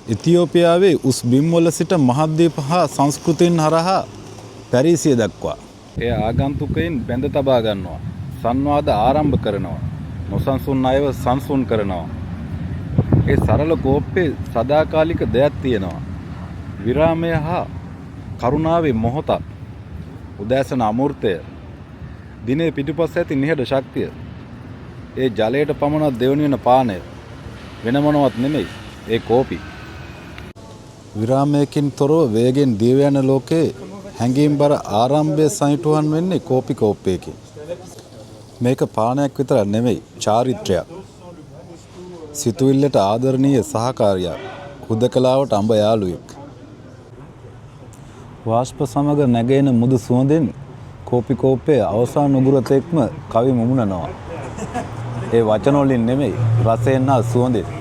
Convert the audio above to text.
ඉතියෝපියාවේ උස් බිම්වල සිට මහද්වීප හා සංස්කෘතීන් හරහා පැරිසිය දක්වා. එය ආගන්තුකයින් බැඳ තබා ගන්නවා. සංවාද ආරම්භ කරනවා. නොසන්සුන් අයව සංසුන් කරනවා. ඒ සරල කෝප්පේ සදාකාලික දෙයක් තියෙනවා. විරාමය හා කරුණාවේ මොහොතක්. උදෑසන අමෘතය. දිනේ පිටුපස ඇති නිහඬ ශක්තිය. ඒ ජලයට පමණක් දෙවනි වෙන පානය. වෙන මොනවත් නෙමෙයි. ඒ කෝපි. විරාමයකින් තොරව වේගෙන් දිව යන ලෝකේ හැඟීම්බර ආරම්භය සනිටුහන් වෙන්නේ කෝපි කෝප්පයකින්. මේක පානයක් විතරක් නෙමෙයි චාරිත්‍රයක්. සිතුවිල්ලට ආදරණීය සහකාරියක්. හුදකලාවට අඹ යාළුවෙක්. වාෂ්ප සමග නැගෙන මුදු සුවඳෙන් කෝපි කෝප්පේ අවසාන උගුරතෙක්ම කවි මුමුණනවා. ඒ වචන වලින් නෙමෙයි රසයෙන් හා සුවඳෙන්.